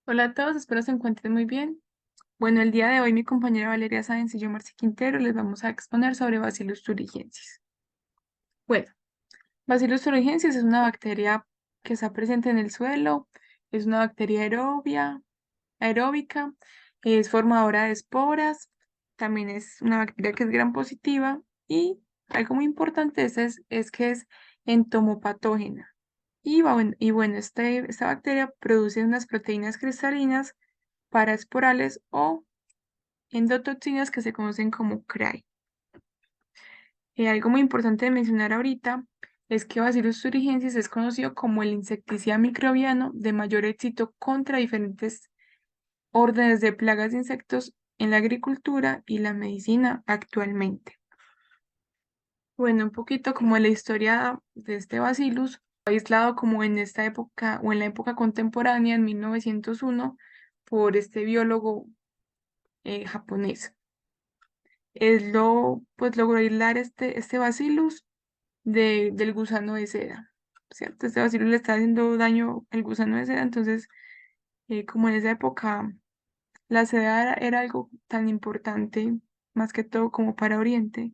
Hola a todos, espero se encuentren muy bien. Bueno, el día de hoy mi compañera Valeria Sáenz y yo, Marci Quintero, les vamos a exponer sobre Bacillus thuringiensis. Bueno, Bacillus thuringiensis es una bacteria que está presente en el suelo, es una bacteria aeróbica, es formadora de esporas, también es una bacteria que es gram positiva y algo muy importante es que es entomopatógena. Y bueno, esta bacteria produce unas proteínas cristalinas paraesporales o endotoxinas que se conocen como CRAI. Algo muy importante de mencionar ahorita es que Bacillus thuringiensis es conocido como el insecticida microbiano de mayor éxito contra diferentes órdenes de plagas de insectos en la agricultura y la medicina actualmente. Bueno, un poquito como la historia de este Bacillus, aislado como en esta época o en la época contemporánea, en 1901, por este biólogo japonés. Pues logró aislar este bacillus del gusano de seda, ¿cierto? Este bacillus le está haciendo daño al gusano de seda, entonces, como en esa época la seda era algo tan importante, más que todo como para Oriente,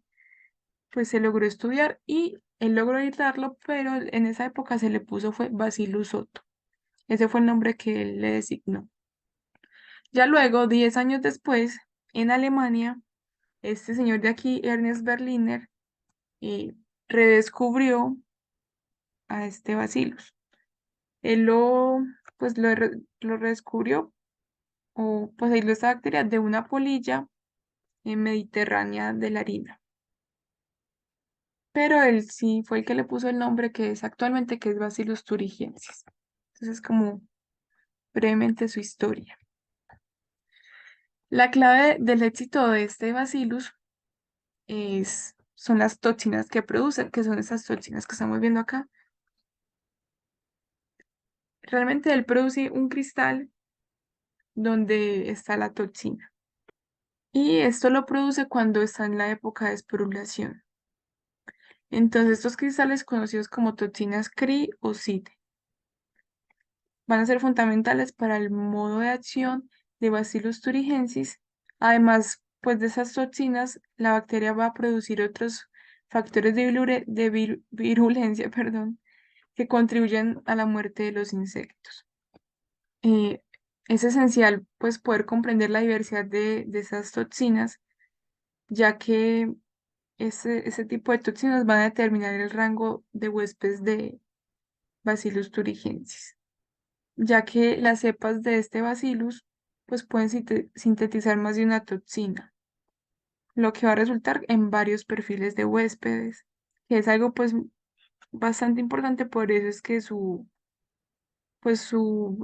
pues se logró estudiar y él logró aislarlo, pero en esa época se le puso fue Bacillus soto. Ese fue el nombre que él le designó. Ya luego, 10 años después, en Alemania, este señor de aquí, Ernest Berliner, eh, redescubrió a este Bacillus. Él lo redescubrió, o pues aisló esta bacteria de una polilla mediterránea de la harina. Pero él sí fue el que le puso el nombre que es actualmente, que es Bacillus thuringiensis. Entonces, como brevemente su historia. La clave del éxito de este Bacillus son las toxinas que producen, que son esas toxinas que estamos viendo acá. Realmente él produce un cristal donde está la toxina. Y esto lo produce cuando está en la época de esporulación. Entonces, estos cristales conocidos como toxinas Cri o CID van a ser fundamentales para el modo de acción de Bacillus thuringiensis. Además, pues de esas toxinas, la bacteria va a producir otros factores de virulencia, perdón, que contribuyen a la muerte de los insectos. Eh, es esencial, pues, poder comprender la diversidad de esas toxinas, ya que ese tipo de toxinas van a determinar el rango de huéspedes de Bacillus thuringiensis, ya que las cepas de este Bacillus pues pueden sintetizar más de una toxina, lo que va a resultar en varios perfiles de huéspedes, que es algo pues bastante importante, por eso es que su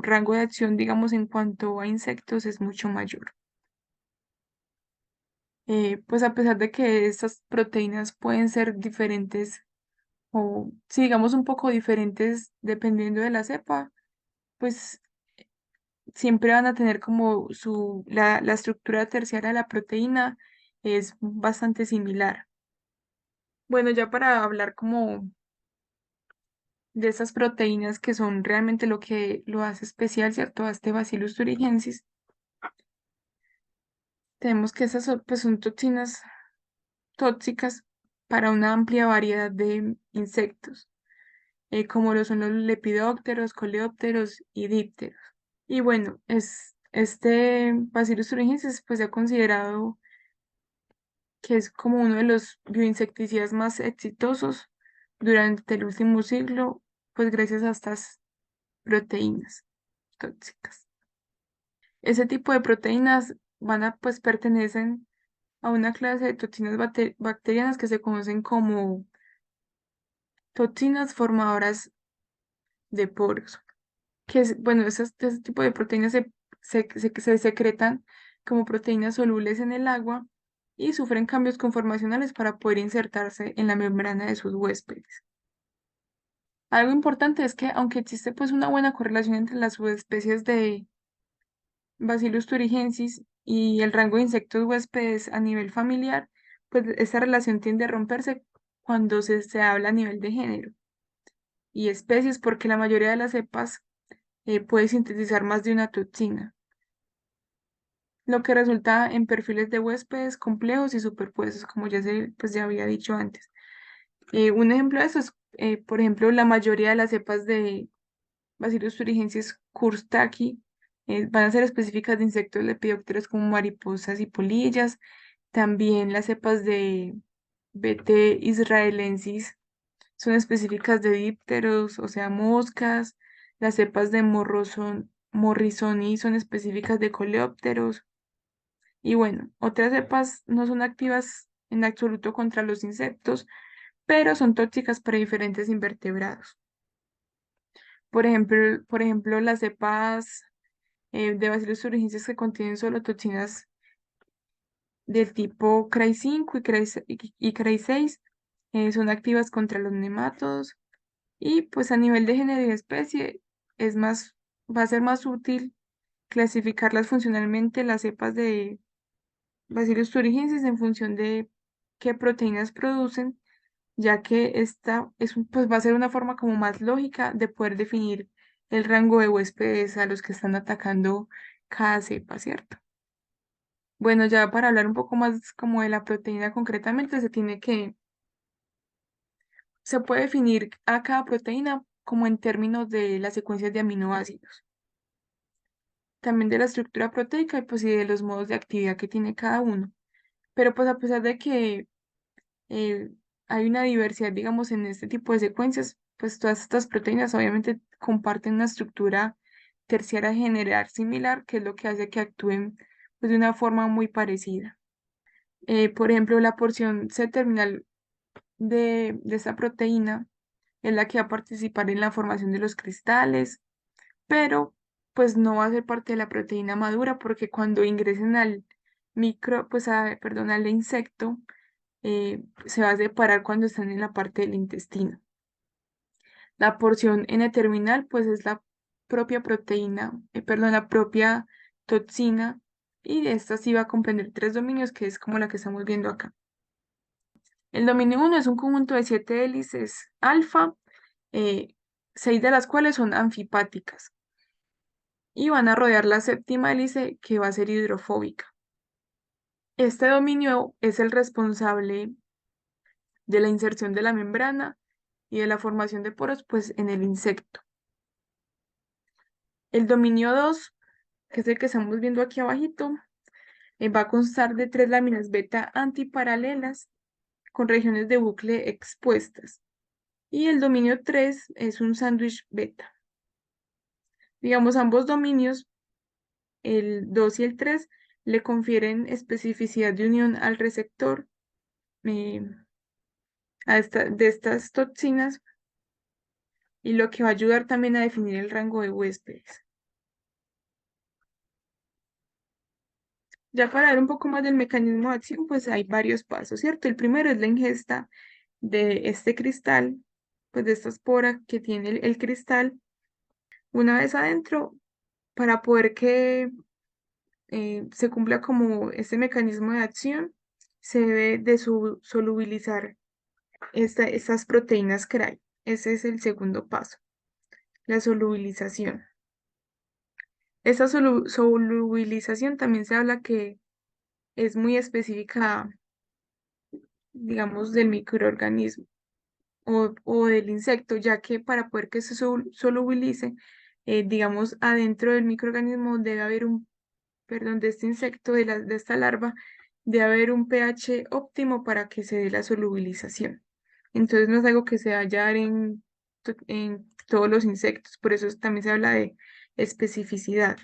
rango de acción, digamos, en cuanto a insectos es mucho mayor. Pues a pesar de que estas proteínas pueden ser diferentes o si digamos un poco diferentes dependiendo de la cepa, pues siempre van a tener como la estructura terciaria de la proteína es bastante similar. Bueno, ya para hablar como de esas proteínas que son realmente lo que lo hace especial, ¿cierto? A este Bacillus thuringiensis, tenemos que esas pues, son toxinas tóxicas para una amplia variedad de insectos, como lo son los lepidópteros, coleópteros y dípteros. Y bueno, este Bacillus thuringiensis pues se ha considerado que es como uno de los bioinsecticidas más exitosos durante el último siglo, pues gracias a estas proteínas tóxicas. Ese tipo de proteínas pues pertenecen a una clase de toxinas bacterianas que se conocen como toxinas formadoras de poros. Bueno, ese tipo de proteínas se secretan como proteínas solubles en el agua y sufren cambios conformacionales para poder insertarse en la membrana de sus huéspedes. Algo importante es que aunque existe pues una buena correlación entre las subespecies de Bacillus thuringiensis y el rango de insectos huéspedes a nivel familiar, pues esta relación tiende a romperse cuando se habla a nivel de género y especies, porque la mayoría de las cepas puede sintetizar más de una toxina, lo que resulta en perfiles de huéspedes complejos y superpuestos, como pues ya había dicho antes. Un ejemplo de eso es, por ejemplo, la mayoría de las cepas de Bacillus thuringiensis courtaki van a ser específicas de insectos lepidópteros como mariposas y polillas. También las cepas de BT israelensis son específicas de dípteros, o sea, moscas. Las cepas de morrisoni son específicas de coleópteros. Y bueno, otras cepas no son activas en absoluto contra los insectos, pero son tóxicas para diferentes invertebrados. Por ejemplo, las cepas de Bacillus thuringiensis que contienen solo toxinas del tipo Cray5 y Cray6 son activas contra los nematodos y pues a nivel de género y de especie va a ser más útil clasificarlas funcionalmente las cepas de Bacillus thuringiensis en función de qué proteínas producen, ya que esta pues va a ser una forma como más lógica de poder definir el rango de huéspedes a los que están atacando cada cepa, ¿cierto? Bueno, ya para hablar un poco más como de la proteína concretamente, se puede definir a cada proteína como en términos de las secuencias de aminoácidos, también de la estructura proteica y pues y de los modos de actividad que tiene cada uno. Pero pues a pesar de que eh, hay una diversidad, digamos, en este tipo de secuencias, pues todas estas proteínas obviamente comparten una estructura terciaria general similar, que es lo que hace que actúen pues, de una forma muy parecida. Por ejemplo, la porción C-terminal de esta proteína es la que va a participar en la formación de los cristales, pero pues no va a ser parte de la proteína madura porque cuando ingresen perdón, al insecto, se va a separar cuando están en la parte del intestino. La porción N-terminal, pues es la propia proteína, perdón, la propia toxina, y esta sí va a comprender tres dominios, que es como la que estamos viendo acá. El dominio 1 es un conjunto de 7 hélices alfa, 6 de las cuales son anfipáticas, y van a rodear la séptima hélice, que va a ser hidrofóbica. Este dominio es el responsable de la inserción de la membrana y de la formación de poros, pues en el insecto. El dominio 2, que es el que estamos viendo aquí abajito, va a constar de 3 láminas beta antiparalelas con regiones de bucle expuestas. Y el dominio 3 es un sándwich beta. Digamos, ambos dominios, el 2 y el 3, le confieren especificidad de unión al receptor eh, de estas toxinas y lo que va a ayudar también a definir el rango de huéspedes. Ya para ver un poco más del mecanismo de acción, pues hay varios pasos, ¿cierto? El primero es la ingesta de este cristal, pues de esta espora que tiene el cristal. Una vez adentro, para poder que se cumpla como este mecanismo de acción, se debe de solubilizar estas proteínas CRAI. Ese es el segundo paso, la solubilización. Esta solubilización también se habla que es muy específica, digamos, del microorganismo o del insecto, ya que para poder que se solubilice, digamos, adentro del microorganismo debe haber perdón, de este insecto, de esta larva, debe haber un pH óptimo para que se dé la solubilización. Entonces no es algo que se hallar en todos los insectos, por eso también se habla de especificidad.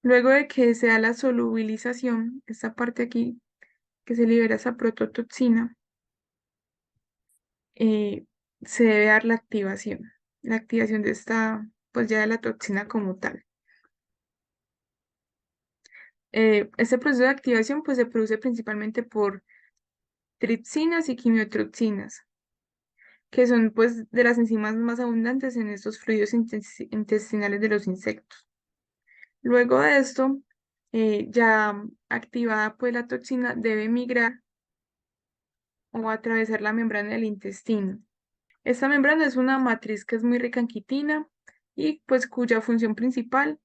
Luego de que se da la solubilización, esta parte aquí, que se libera esa prototoxina, eh, se debe dar la activación de esta, pues ya de la toxina como tal. Este proceso de activación pues se produce principalmente por tripsinas y quimiotripsinas, que son pues de las enzimas más abundantes en estos fluidos intestinales de los insectos. Luego de esto, ya activada pues la toxina debe migrar o atravesar la membrana del intestino. Esta membrana es una matriz que es muy rica en quitina y pues cuya función principal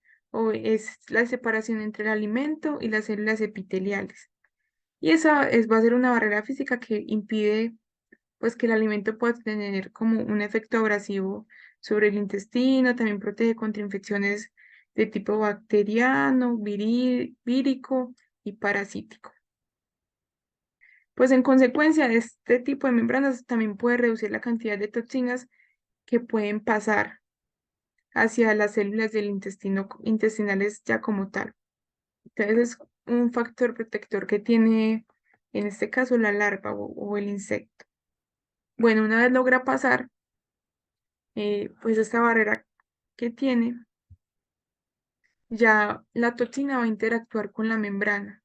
es la separación entre el alimento y las células epiteliales. Y va a ser una barrera física que impide pues que el alimento pueda tener como un efecto abrasivo sobre el intestino, también protege contra infecciones de tipo bacteriano, vírico y parasítico. Pues en consecuencia, este tipo de membranas también puede reducir la cantidad de toxinas que pueden pasar hacia las células del intestino intestinales ya como tal. Entonces es un factor protector que tiene, en este caso, la larva o el insecto. Bueno, una vez logra pasar, pues esta barrera que tiene, ya la toxina va a interactuar con la membrana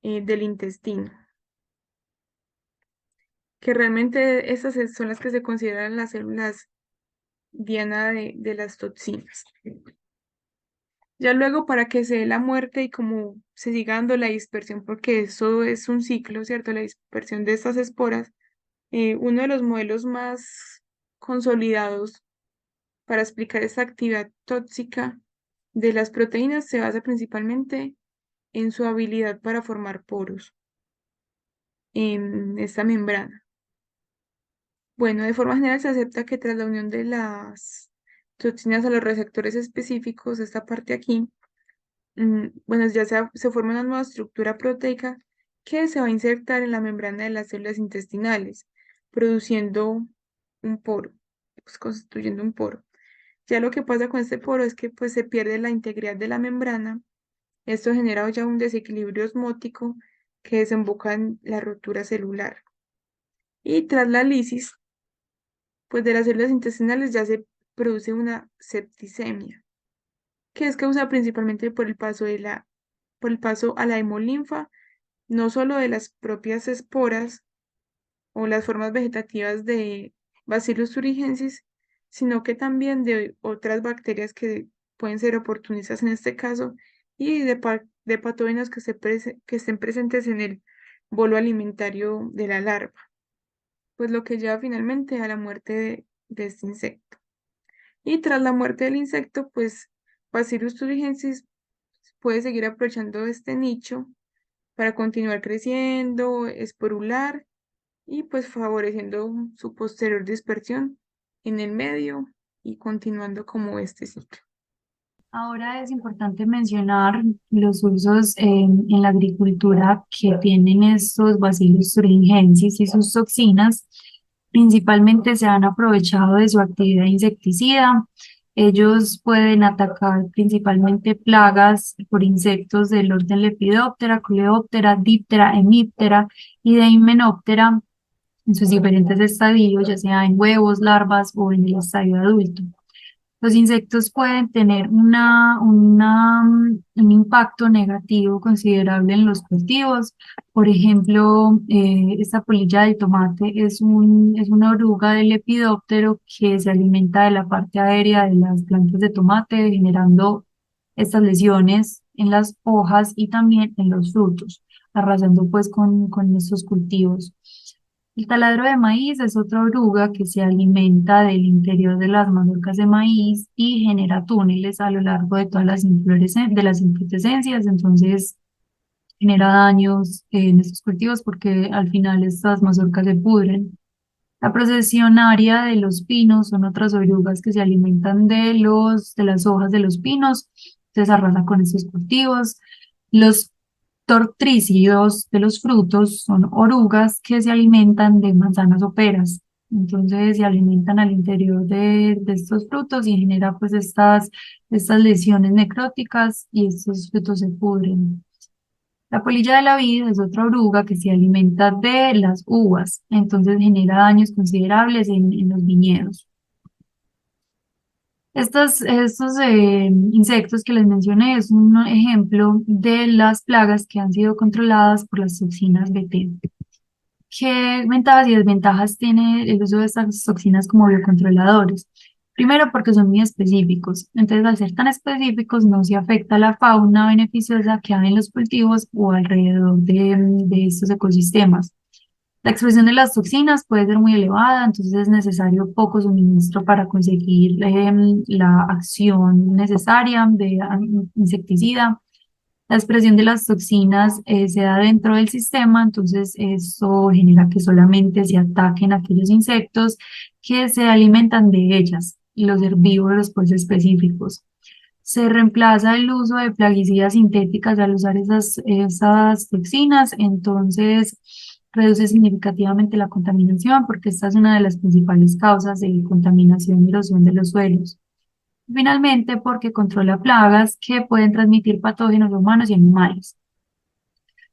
del intestino, que realmente estas son las que se consideran las células diana de las toxinas. Ya luego para que se dé la muerte y como se siga dando la dispersión, porque eso es un ciclo, ¿cierto? La dispersión de estas esporas, uno de los modelos más consolidados para explicar esta actividad tóxica de las proteínas se basa principalmente en su habilidad para formar poros en esta membrana. Bueno, de forma general se acepta que tras la unión de las toxinas a los receptores específicos, esta parte aquí, bueno, ya se forma una nueva estructura proteica que se va a insertar en la membrana de las células intestinales, produciendo un poro, pues constituyendo un poro. Ya lo que pasa con este poro es que pues se pierde la integridad de la membrana. Esto genera ya un desequilibrio osmótico que desemboca en la ruptura celular. Y tras la lisis, pues de las células intestinales ya se produce una septicemia, que es causada principalmente por el paso a la hemolinfa, no solo de las propias esporas o las formas vegetativas de Bacillus thuringiensis, sino que también de otras bacterias que pueden ser oportunistas en este caso y de patógenos que estén presentes en el bolo alimentario de la larva, pues lo que lleva finalmente a la muerte de este insecto. Y tras la muerte del insecto, pues Bacillus thuringiensis puede seguir aprovechando este nicho para continuar creciendo, esporular y pues favoreciendo su posterior dispersión en el medio y continuando como este ciclo. Ahora es importante mencionar los usos en la agricultura que tienen estos Bacillus thuringiensis y sus toxinas. Principalmente se han aprovechado de su actividad insecticida. Ellos pueden atacar principalmente plagas por insectos del orden Lepidoptera, Coleóptera, Diptera, Hemiptera y de Hymenoptera en sus diferentes estadios, ya sea en huevos, larvas o en el estadio adulto. Los insectos pueden tener un impacto negativo considerable en los cultivos. Por ejemplo, esta polilla de tomate es una oruga del lepidóptero que se alimenta de la parte aérea de las plantas de tomate, generando estas lesiones en las hojas y también en los frutos, arrasando pues con estos cultivos. El taladro de maíz es otra oruga que se alimenta del interior de las mazorcas de maíz y genera túneles a lo largo de todas de las inflorescencias, entonces genera daños en estos cultivos porque al final estas mazorcas se pudren. La procesionaria de los pinos son otras orugas que se alimentan de las hojas de los pinos, entonces arrasa con estos cultivos. Los tortrícidos de los frutos son orugas que se alimentan de manzanas o peras. Entonces se alimentan al interior de estos frutos y genera pues estas lesiones necróticas y estos frutos se pudren. La polilla de la vid es otra oruga que se alimenta de las uvas, entonces genera daños considerables en los viñedos. Estos insectos que les mencioné es un ejemplo de las plagas que han sido controladas por las toxinas BT. ¿Qué ventajas y desventajas tiene el uso de estas toxinas como biocontroladores? Primero, porque son muy específicos. Entonces, al ser tan específicos, no se afecta la fauna beneficiosa que hay en los cultivos o alrededor de estos ecosistemas. La expresión de las toxinas puede ser muy elevada, entonces es necesario poco suministro para conseguir la acción necesaria de insecticida. La expresión de las toxinas se da dentro del sistema, entonces eso genera que solamente se ataquen aquellos insectos que se alimentan de ellas, y los herbívoros pues específicos. Se reemplaza el uso de plaguicidas sintéticas al usar esas toxinas, entonces reduce significativamente la contaminación porque esta es una de las principales causas de contaminación y erosión de los suelos. Finalmente, porque controla plagas que pueden transmitir patógenos a humanos y animales.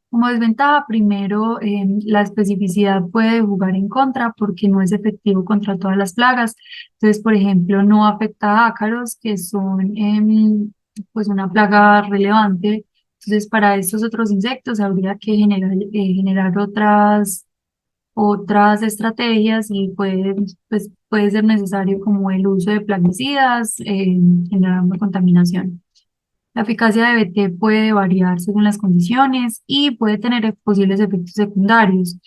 Como desventaja, primero, la especificidad puede jugar en contra porque no es efectivo contra todas las plagas. Entonces, por ejemplo, no afecta a ácaros, que son pues una plaga relevante. Entonces, para estos otros insectos habría que generar otras estrategias y pues, puede ser necesario como el uso de plaguicidas, generando contaminación. La eficacia de BT puede variar según las condiciones y puede tener posibles efectos secundarios,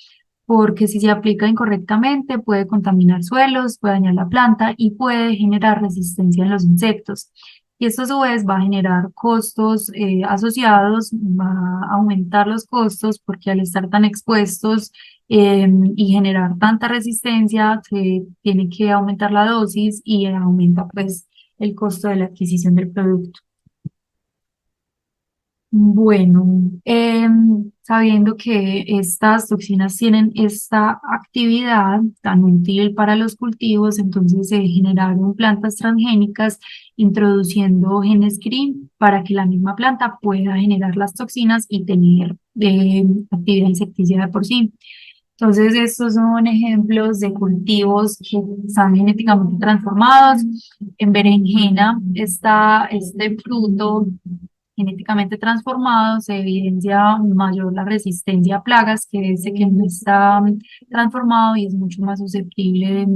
porque si se aplica incorrectamente puede contaminar suelos, puede dañar la planta y puede generar resistencia en los insectos. Y esto a su vez va a generar costos asociados, va a aumentar los costos porque al estar tan expuestos y generar tanta resistencia, se tiene que aumentar la dosis y aumenta pues el costo de la adquisición del producto. Bueno, sabiendo que estas toxinas tienen esta actividad tan útil para los cultivos, entonces se generaron plantas transgénicas introduciendo genes CRIM para que la misma planta pueda generar las toxinas y tener actividad insecticida por sí. Entonces, estos son ejemplos de cultivos que están genéticamente transformados. En berenjena está este fruto genéticamente transformado, se evidencia mayor la resistencia a plagas que ese que no está transformado y es mucho más susceptible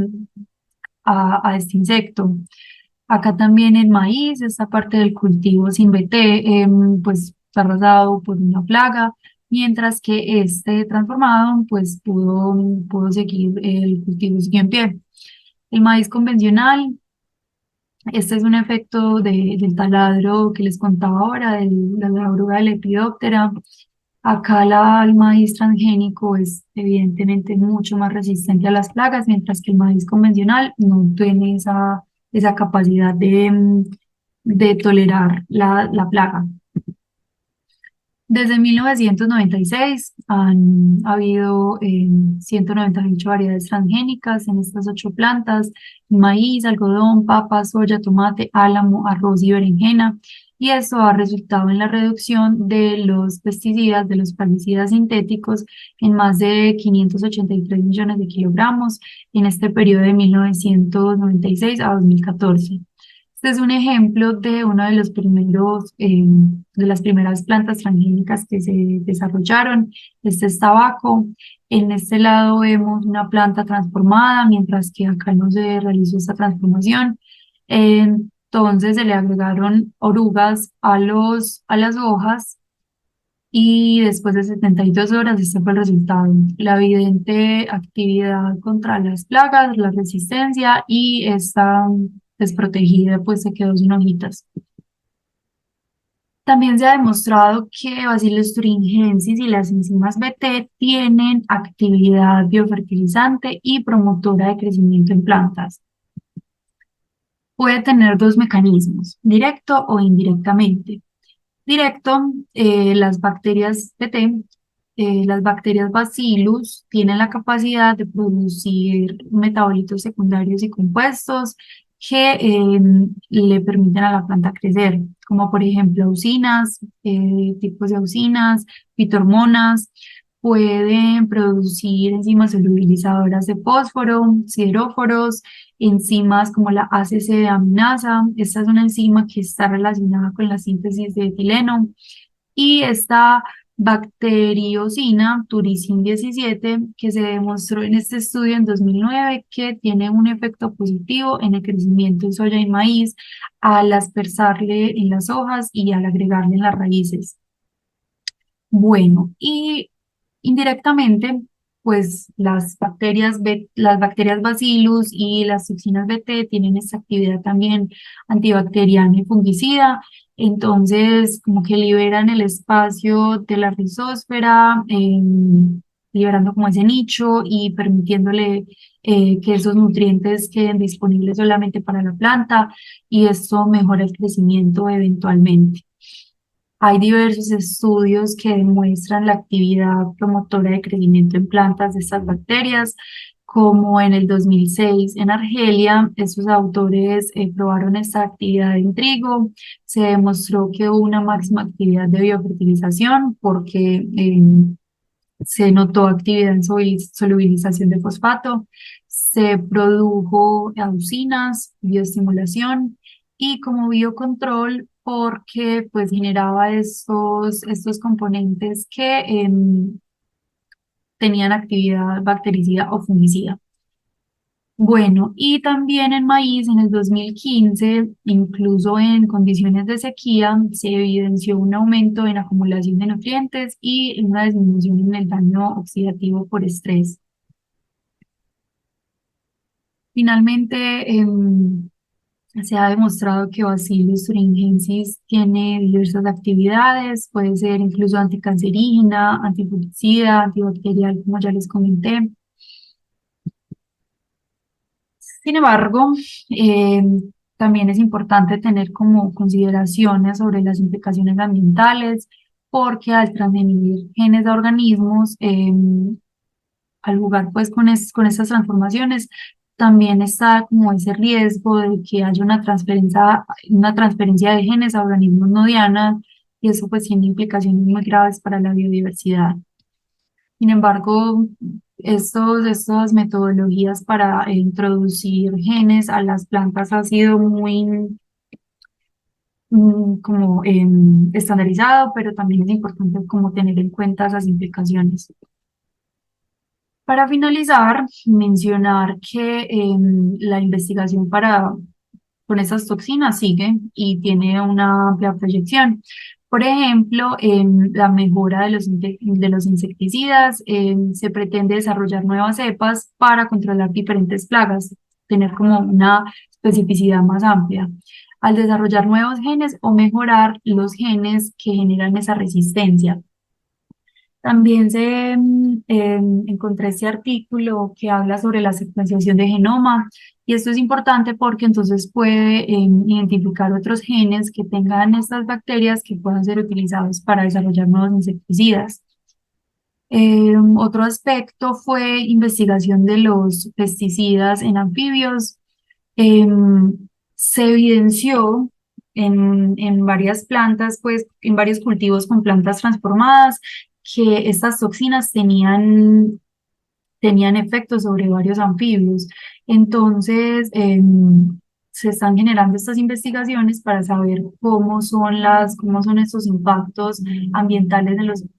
a este insecto. Acá también el maíz, esta parte del cultivo sin BT, pues está arrasado por una plaga, mientras que este transformado, pues pudo seguir, el cultivo sigue en pie. El maíz convencional, este es un efecto del taladro que les contaba ahora, de la oruga de Lepidoptera. Acá el maíz transgénico es evidentemente mucho más resistente a las plagas, mientras que el maíz convencional no tiene esa capacidad de tolerar la plaga. Desde 1996 han habido 198 variedades transgénicas en estas 8 plantas: maíz, algodón, papa, soya, tomate, álamo, arroz y berenjena. Y eso ha resultado en la reducción de los pesticidas, de los plaguicidas sintéticos, en más de 583 millones de kilogramos en este periodo de 1996 a 2014. Este es un ejemplo de uno de los primeros, de las primeras plantas transgénicas que se desarrollaron. Este es tabaco. En este lado vemos una planta transformada, mientras que acá no se realizó esta transformación. Entonces se le agregaron orugas a las hojas y después de 72 horas este fue el resultado. La evidente actividad contra las plagas, la resistencia y esta desprotegida pues se quedó sin hojitas. También se ha demostrado que Bacillus thuringiensis y las enzimas BT tienen actividad biofertilizante y promotora de crecimiento en plantas. Puede tener dos mecanismos, directo o indirectamente. Directo, las bacterias BT, las bacterias Bacillus tienen la capacidad de producir metabolitos secundarios y compuestos que le permiten a la planta crecer, como por ejemplo auxinas, tipos de auxinas, fitohormonas. Pueden producir enzimas solubilizadoras de fósforo, sideróforos, enzimas como la ACC aminasa. Esta es una enzima que está relacionada con la síntesis de etileno. Y esta bacteriocina, Turicin 17, que se demostró en este estudio en 2009 que tiene un efecto positivo en el crecimiento en soya y maíz al aspersarle en las hojas y al agregarle en las raíces. Bueno, y indirectamente, pues las bacterias Bacillus y las toxinas BT tienen esta actividad también antibacteriana y fungicida. Entonces, como que liberan el espacio de la rizósfera, liberando como ese nicho y permitiéndole que esos nutrientes queden disponibles solamente para la planta y esto mejora el crecimiento eventualmente. Hay diversos estudios que demuestran la actividad promotora de crecimiento en plantas de estas bacterias, como en el 2006 en Argelia. Estos autores probaron esta actividad en trigo. Se demostró que hubo una máxima actividad de biofertilización porque se notó actividad en solubilización de fosfato, se produjo auxinas, bioestimulación y como biocontrol porque pues generaba estos componentes que tenían actividad bactericida o fungicida. Bueno, y también en maíz en el 2015, incluso en condiciones de sequía, se evidenció un aumento en acumulación de nutrientes y una disminución en el daño oxidativo por estrés. Finalmente, se ha demostrado que Bacillus thuringiensis tiene diversas actividades, puede ser incluso anticancerígena, antifungicida, antibacterial, como ya les comenté. Sin embargo, eh, también es importante tener como consideraciones sobre las implicaciones ambientales, porque al transmitir genes a organismos, al jugar pues con estas transformaciones, también está como ese riesgo de que haya una transferencia de genes a organismos no dianas, y eso pues tiene implicaciones muy graves para la biodiversidad. Sin embargo, estas metodologías para introducir genes a las plantas ha sido muy como estandarizado, pero también es importante como tener en cuenta esas implicaciones. Para finalizar, mencionar que la investigación con estas toxinas sigue y tiene una amplia proyección. Por ejemplo, en la mejora de los insecticidas, se pretende desarrollar nuevas cepas para controlar diferentes plagas, tener como una especificidad más amplia. Al desarrollar nuevos genes o mejorar los genes que generan esa resistencia. También encontré este artículo que habla sobre la secuenciación de genoma y esto es importante porque entonces puede identificar otros genes que tengan estas bacterias que puedan ser utilizados para desarrollar nuevos insecticidas. Otro aspecto fue investigación de los pesticidas en anfibios. Se evidenció en varias plantas, pues en varios cultivos con plantas transformadas, que estas toxinas tenían efectos sobre varios anfibios. Entonces, se están generando estas investigaciones para saber cómo son estos impactos ambientales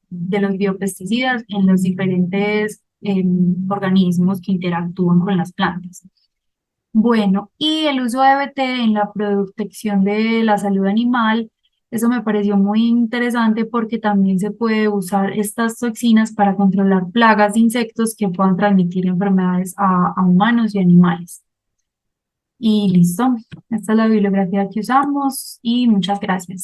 de los biopesticidas en los diferentes organismos que interactúan con las plantas. Bueno, y el uso de BT en la protección de la salud animal, eso me pareció muy interesante porque también se puede usar estas toxinas para controlar plagas de insectos que puedan transmitir enfermedades a humanos y animales. Y listo, esta es la bibliografía que usamos y muchas gracias.